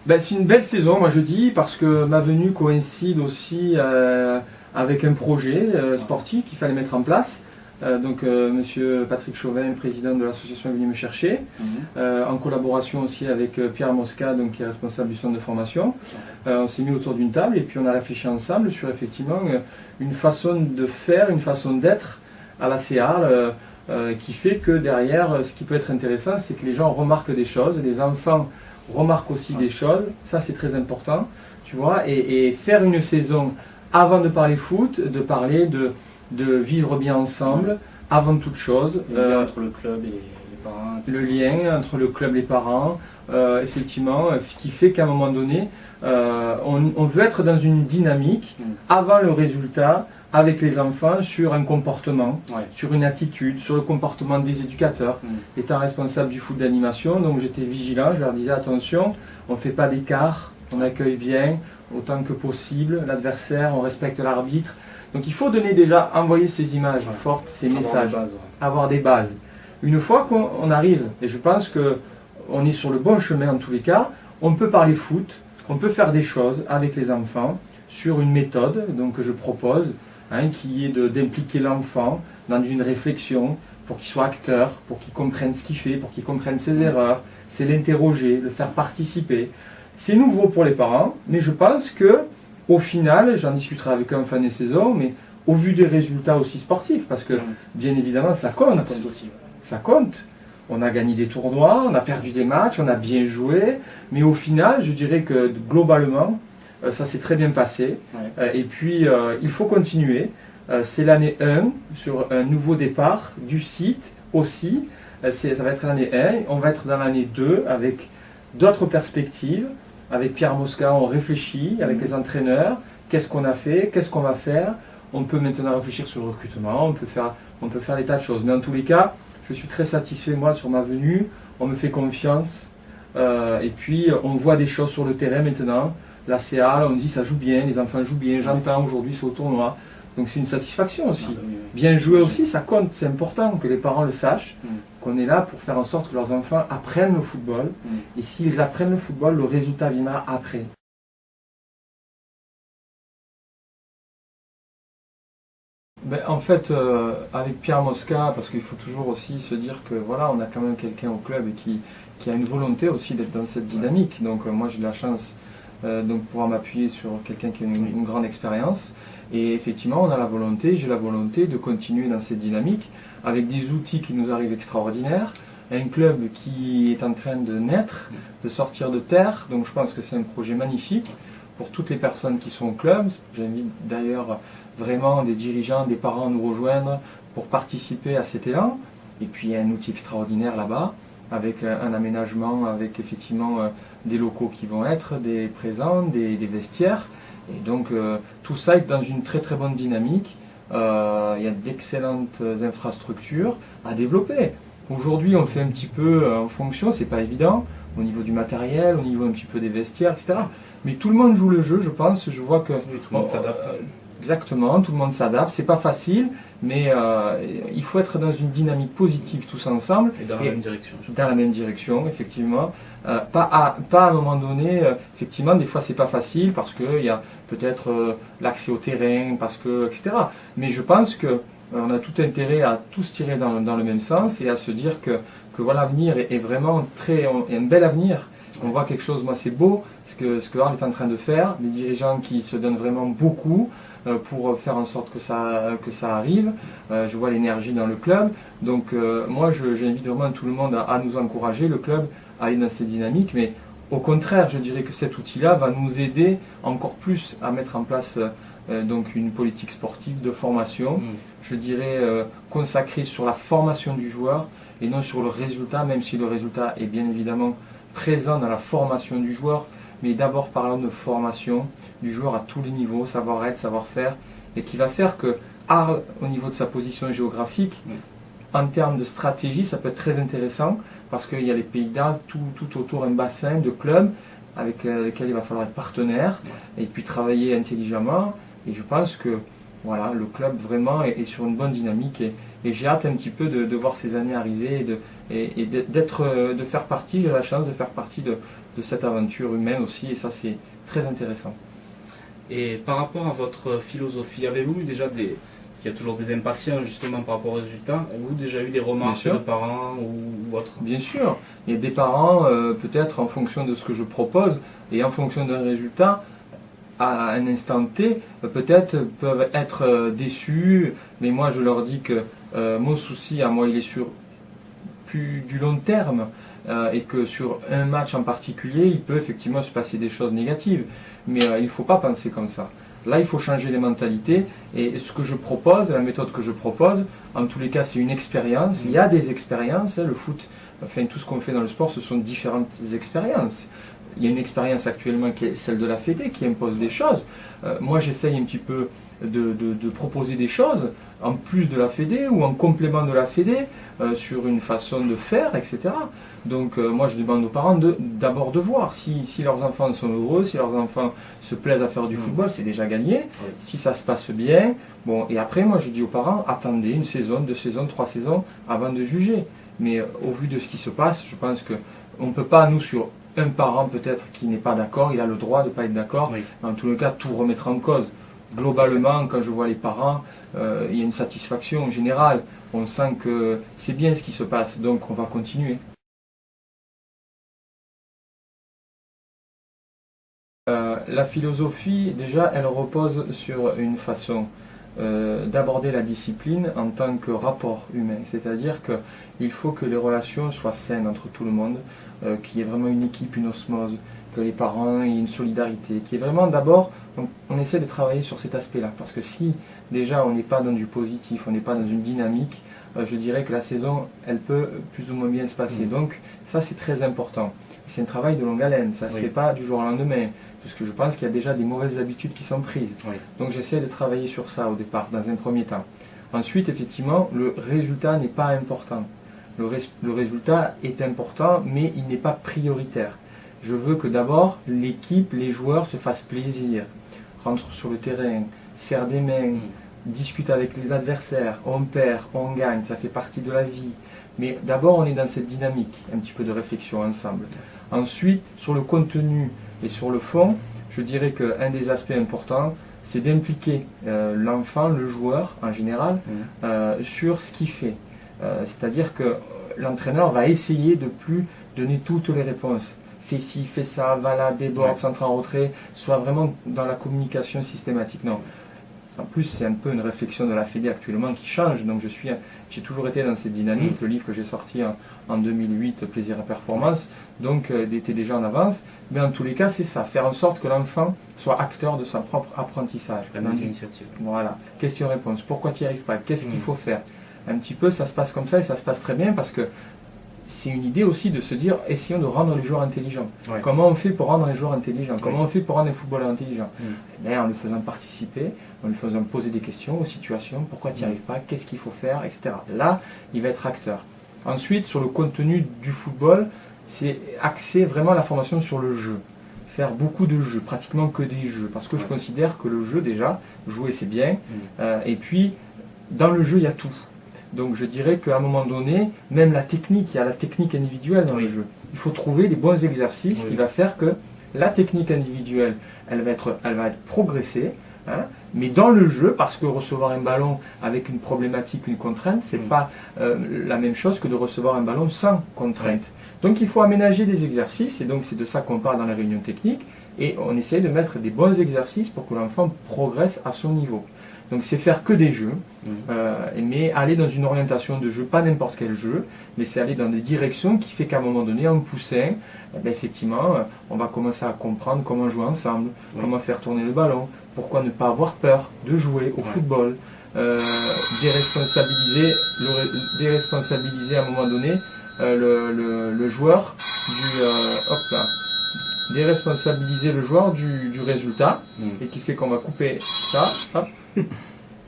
Ben, c'est une belle saison, moi je dis, parce que ma venue coïncide aussi avec un projet sportif qu'il fallait mettre en place. Monsieur Patrick Chauvin, président de l'association, est venu me chercher, en collaboration aussi avec Pierre Mosca, donc, qui est responsable du centre de formation. On s'est mis autour d'une table et puis on a réfléchi ensemble sur effectivement une façon de faire, une façon d'être à la CA, qui fait que derrière, ce qui peut être intéressant, c'est que les gens remarquent des choses, les enfants remarquent aussi des choses, ça c'est très important, tu vois, et faire une saison avant de parler foot, de parler de vivre bien ensemble, avant toute chose. Le lien entre le club et les parents. Le lien entre le club et les parents, effectivement, qui fait qu'à un moment donné, on veut être dans une dynamique avant le résultat avec les enfants sur un comportement, sur une attitude, sur le comportement des éducateurs. Étant responsable du foot d'animation, donc j'étais vigilant, je leur disais attention, on ne fait pas d'écart, on accueille bien autant que possible l'adversaire, on respecte l'arbitre. Donc il faut donner déjà, envoyer ces images fortes, ces messages, avoir des bases. Une fois qu'on arrive, et je pense qu'on est sur le bon chemin en tous les cas, on peut parler foot, on peut faire des choses avec les enfants sur une méthode donc, que je propose, qui est d'impliquer l'enfant dans une réflexion pour qu'il soit acteur, pour qu'il comprenne ce qu'il fait, pour qu'il comprenne ses erreurs, c'est l'interroger, le faire participer. C'est nouveau pour les parents, mais je pense que au final, j'en discuterai avec eux en fin de saison, mais au vu des résultats aussi sportifs, parce que bien évidemment ça compte. Ça compte aussi. Ça compte. On a gagné des tournois, on a perdu des matchs, on a bien joué, mais au final, je dirais que globalement, ça s'est très bien passé. Et puis, il faut continuer. C'est l'année 1 sur un nouveau départ du site aussi. Ça va être l'année 1. On va être dans l'année 2 avec d'autres perspectives. Avec Pierre Mosca, on réfléchit avec les entraîneurs. Qu'est-ce qu'on a fait? Qu'est-ce qu'on va faire? On peut maintenant réfléchir sur le recrutement. On peut faire des tas de choses. Mais en tous les cas, je suis très satisfait, moi, sur ma venue. On me fait confiance. Et puis, on voit des choses sur le terrain maintenant. La CA, on dit ça joue bien, les enfants jouent bien. J'entends aujourd'hui, c'est au tournoi. Donc, c'est une satisfaction aussi. Bien jouer aussi, ça compte. C'est important que les parents le sachent. Qu'on est là pour faire en sorte que leurs enfants apprennent le football. Et s'ils apprennent le football, le résultat viendra après. Ben, en fait, avec Pierre Mosca, parce qu'il faut toujours aussi se dire que voilà, on a quand même quelqu'un au club et qui a une volonté aussi d'être dans cette dynamique. Donc moi j'ai la chance de pouvoir m'appuyer sur quelqu'un qui a une grande expérience. Et effectivement, on a la volonté, j'ai la volonté de continuer dans cette dynamique avec des outils qui nous arrivent extraordinaires, un club qui est en train de naître, de sortir de terre. Donc je pense que c'est un projet magnifique pour toutes les personnes qui sont au club. J'invite d'ailleurs vraiment des dirigeants, des parents à nous rejoindre pour participer à cet élan. Et puis il y a un outil extraordinaire là-bas, avec un aménagement, avec effectivement des locaux qui vont être des présents, des vestiaires. Et donc tout ça est dans une très très bonne dynamique. Il y a d'excellentes infrastructures à développer. Aujourd'hui on fait un petit peu en fonction, c'est pas évident, au niveau du matériel, au niveau un petit peu des vestiaires, etc. Mais tout le monde joue le jeu, je pense. Je vois que tout le monde s'adapte. Exactement, tout le monde s'adapte. C'est pas facile, mais il faut être dans une dynamique positive tous ensemble. Et dans la même direction. Dans la même direction, effectivement. Pas à un moment donné, effectivement, des fois c'est pas facile parce qu'il y a peut-être l'accès au terrain, parce que, etc. Mais je pense que on a tout intérêt à tous tirer dans le même sens et à se dire que voilà, l'avenir est vraiment un bel avenir. On voit quelque chose, moi c'est beau, ce que Arles est en train de faire, des dirigeants qui se donnent vraiment beaucoup pour faire en sorte que ça arrive. Je vois l'énergie dans le club, donc moi j'invite vraiment tout le monde à nous encourager, le club, à aller dans cette dynamique, mais au contraire, je dirais que cet outil-là va nous aider encore plus à mettre en place donc une politique sportive de formation, je dirais consacrée sur la formation du joueur et non sur le résultat, même si le résultat est bien évidemment présent dans la formation du joueur, mais d'abord parlons de formation du joueur à tous les niveaux, savoir-être, savoir-faire, et qui va faire que Arles, au niveau de sa position géographique, en termes de stratégie, ça peut être très intéressant, parce qu'il y a les pays d'Arles tout autour, un bassin de clubs avec lesquels il va falloir être partenaire, et puis travailler intelligemment, et je pense que Voilà, le club vraiment est sur une bonne dynamique et j'ai hâte un petit peu de voir ces années arriver de faire partie, j'ai la chance de faire partie de cette aventure humaine aussi et ça c'est très intéressant. Et par rapport à votre philosophie, avez-vous eu déjà parce qu'il y a toujours des impatients justement par rapport aux résultats, avez-vous déjà eu des remarques de parents ou autres? Bien sûr, il y a des parents, peut-être en fonction de ce que je propose et en fonction d'un résultat, à un instant T, peut-être peuvent être déçus, mais moi je leur dis que mon souci à moi il est sur plus du long terme et que sur un match en particulier il peut effectivement se passer des choses négatives, mais il ne faut pas penser comme ça. Là il faut changer les mentalités et ce que je propose, la méthode que je propose, en tous les cas c'est une expérience, il y a des expériences, le foot, enfin tout ce qu'on fait dans le sport ce sont différentes expériences. Il y a une expérience actuellement qui est celle de la Fédé qui impose des choses. Moi j'essaye un petit peu de proposer des choses en plus de la Fédé ou en complément de la Fédé sur une façon de faire, etc. Donc moi je demande aux parents d'abord de voir si leurs enfants sont heureux, si leurs enfants se plaisent à faire du football, c'est déjà gagné. Oui. Si ça se passe bien, bon, et après moi je dis aux parents, attendez une saison, 2 saisons, 3 saisons avant de juger. Mais au vu de ce qui se passe, je pense qu'on ne peut pas, nous, sur un parent peut-être qui n'est pas d'accord, il a le droit de ne pas être d'accord, oui. En tous les cas tout remettre en cause. Globalement, quand je vois les parents, il y a une satisfaction générale, on sent que c'est bien ce qui se passe, donc on va continuer. La philosophie, déjà, elle repose sur une façon d'aborder la discipline en tant que rapport humain, c'est-à-dire qu'il faut que les relations soient saines entre tout le monde, qu'il y ait vraiment une équipe, une osmose, que les parents aient une solidarité, qui est vraiment d'abord, on essaie de travailler sur cet aspect-là, parce que si déjà on n'est pas dans du positif, on n'est pas dans une dynamique, je dirais que la saison, elle peut plus ou moins bien se passer. Donc ça c'est très important. C'est un travail de longue haleine, ça ne se fait pas du jour au lendemain, parce que je pense qu'il y a déjà des mauvaises habitudes qui sont prises. Oui. Donc j'essaie de travailler sur ça au départ, dans un premier temps. Ensuite, effectivement, le résultat n'est pas important. Le résultat est important, mais il n'est pas prioritaire. Je veux que d'abord, l'équipe, les joueurs se fassent plaisir, rentrent sur le terrain, serrent des mains, discutent avec l'adversaire, on perd, on gagne, ça fait partie de la vie. Mais d'abord, on est dans cette dynamique, un petit peu de réflexion ensemble. Ensuite, sur le contenu et sur le fond, je dirais qu'un des aspects importants, c'est d'impliquer l'enfant, le joueur en général, sur ce qu'il fait. C'est-à-dire que l'entraîneur va essayer de plus donner toutes les réponses. Fais ci, fais ça, va là, déborde, centre en retrait, soit vraiment dans la communication systématique. Non. En plus, c'est un peu une réflexion de la Fédé actuellement qui change. Donc j'ai toujours été dans cette dynamique. Le livre que j'ai sorti en 2008, Plaisir et Performance, donc était déjà en avance. Mais en tous les cas, c'est ça, faire en sorte que l'enfant soit acteur de son propre apprentissage. Voilà. Question-réponse. Pourquoi tu n'y arrives pas? Qu'est-ce qu'il faut faire? Un petit peu, ça se passe comme ça et ça se passe très bien parce que c'est une idée aussi de se dire, essayons de rendre les joueurs intelligents. Ouais. Comment on fait pour rendre les joueurs intelligents? Comment on fait pour rendre les footballeurs intelligents? En les faisant participer, en lui faisant poser des questions aux situations, pourquoi tu n'y arrives pas, qu'est-ce qu'il faut faire, etc. Là, il va être acteur. Ensuite, sur le contenu du football, c'est axer vraiment la formation sur le jeu. Faire beaucoup de jeux, pratiquement que des jeux, parce que je considère que le jeu, déjà, jouer c'est bien, et puis, dans le jeu, il y a tout. Donc je dirais qu'à un moment donné, même la technique, il y a la technique individuelle dans le jeu. Il faut trouver les bons exercices qui va faire que la technique individuelle, elle va être progressée, hein, mais dans le jeu, parce que recevoir un ballon avec une problématique, une contrainte, c'est pas la même chose que de recevoir un ballon sans contrainte. Donc il faut aménager des exercices, et donc c'est de ça qu'on parle dans la réunion technique, et on essaie de mettre des bons exercices pour que l'enfant progresse à son niveau. Donc c'est faire que des jeux, mais aller dans une orientation de jeu, pas n'importe quel jeu, mais c'est aller dans des directions qui fait qu'à un moment donné, en poussant, effectivement, on va commencer à comprendre comment jouer ensemble, comment faire tourner le ballon, pourquoi ne pas avoir peur de jouer au football, déresponsabiliser à un moment donné le joueur déresponsabiliser le joueur du résultat, et qui fait qu'on va couper ça, hop,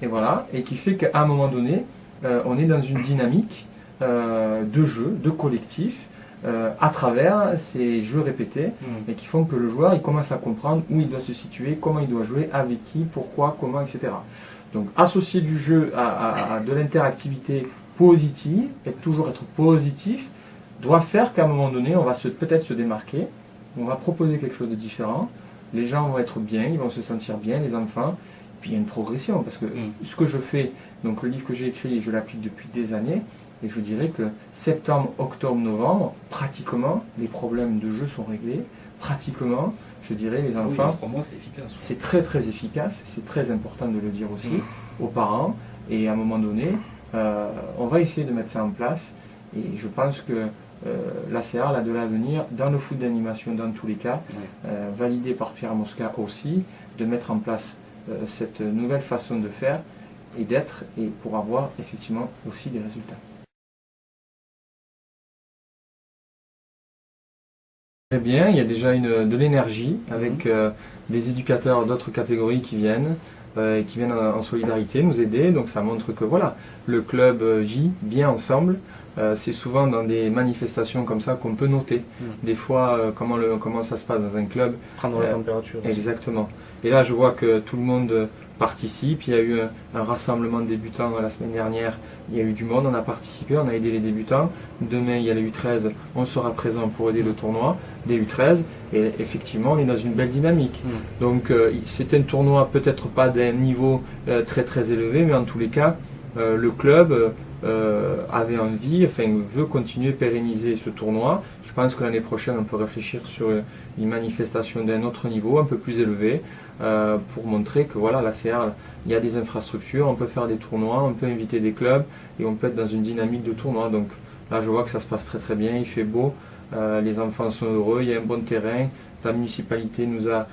et voilà, et qui fait qu'à un moment donné, on est dans une dynamique de jeu, de collectif, à travers ces jeux répétés, et qui font que le joueur il commence à comprendre où il doit se situer, comment il doit jouer, avec qui, pourquoi, comment, etc. Donc associer du jeu à de l'interactivité positive, toujours être positif, doit faire qu'à un moment donné, on va peut-être se démarquer, on va proposer quelque chose de différent, les gens vont être bien, ils vont se sentir bien, les enfants, puis il y a une progression, parce que ce que je fais, donc le livre que j'ai écrit, je l'applique depuis des années, et je dirais que septembre, octobre, novembre, pratiquement, les problèmes de jeu sont réglés, pratiquement, je dirais, les enfants, 3 mois, c'est efficace. c'est très très efficace, c'est très important de le dire aussi aux parents, et à un moment donné, on va essayer de mettre ça en place, et je pense que l'ACR a de l'avenir dans le foot d'animation dans tous les cas, validé par Pierre Mosca aussi, de mettre en place cette nouvelle façon de faire et d'être, et pour avoir effectivement aussi des résultats. Très bien, il y a déjà de l'énergie avec des éducateurs d'autres catégories qui viennent en solidarité nous aider, donc ça montre que voilà, le club vit bien ensemble. C'est souvent dans des manifestations comme ça qu'on peut noter des fois comment ça se passe dans un club. Prendre la température. Exactement. Et là je vois que tout le monde participe. Il y a eu un rassemblement de débutants la semaine dernière. Il y a eu du monde, on a participé, on a aidé les débutants. Demain il y a les U13, on sera présent pour aider le tournoi des U13. Et effectivement on est dans une belle dynamique. Donc c'est un tournoi peut-être pas d'un niveau très très élevé, mais en tous les cas le club avait envie, veut continuer à pérenniser ce tournoi. Je pense que l'année prochaine, on peut réfléchir sur une manifestation d'un autre niveau, un peu plus élevé, pour montrer que voilà, la CR, il y a des infrastructures, on peut faire des tournois, on peut inviter des clubs et on peut être dans une dynamique de tournoi. Donc là, je vois que ça se passe très très bien, il fait beau, les enfants sont heureux, il y a un bon terrain. La municipalité nous a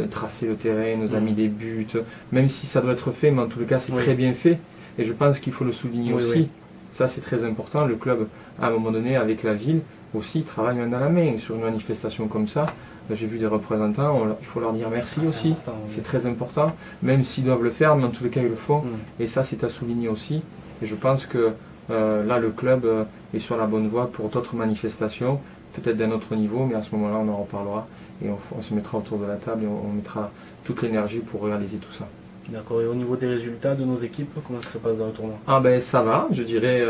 tracé le terrain, nous a mis des buts, même si ça doit être fait, mais en tout cas, c'est très bien fait. Et je pense qu'il faut le souligner aussi. Oui. Ça, c'est très important. Le club, à un moment donné, avec la ville, aussi, travaille main dans la main. Sur une manifestation comme ça, j'ai vu des représentants, il faut leur dire merci aussi. C'est très important. Même s'ils doivent le faire, mais en tous les cas, ils le font. Et ça, c'est à souligner aussi. Et je pense que là, le club est sur la bonne voie pour d'autres manifestations, peut-être d'un autre niveau, mais à ce moment-là, on en reparlera. Et on se mettra autour de la table et on mettra toute l'énergie pour réaliser tout ça. D'accord, et au niveau des résultats de nos équipes, comment ça se passe dans le tournoi? Ah ben ça va, je dirais,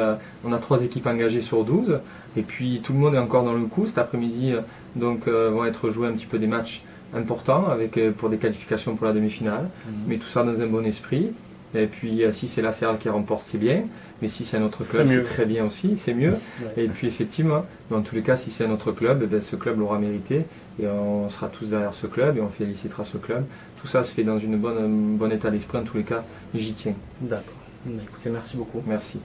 on a 3 équipes engagées sur 12, et puis tout le monde est encore dans le coup. Cet après-midi, vont être joués un petit peu des matchs importants pour des qualifications pour la demi-finale, mais tout ça dans un bon esprit. Et puis si c'est la CRL qui remporte, c'est bien, mais si c'est un autre club, c'est très bien aussi, c'est mieux. Ouais. Et puis effectivement, dans tous les cas, si c'est un autre club, ce club l'aura mérité, et on sera tous derrière ce club, et on félicitera ce club. Tout ça se fait dans un bon état d'esprit, en tous les cas, j'y tiens. D'accord. Écoutez, merci beaucoup. Merci.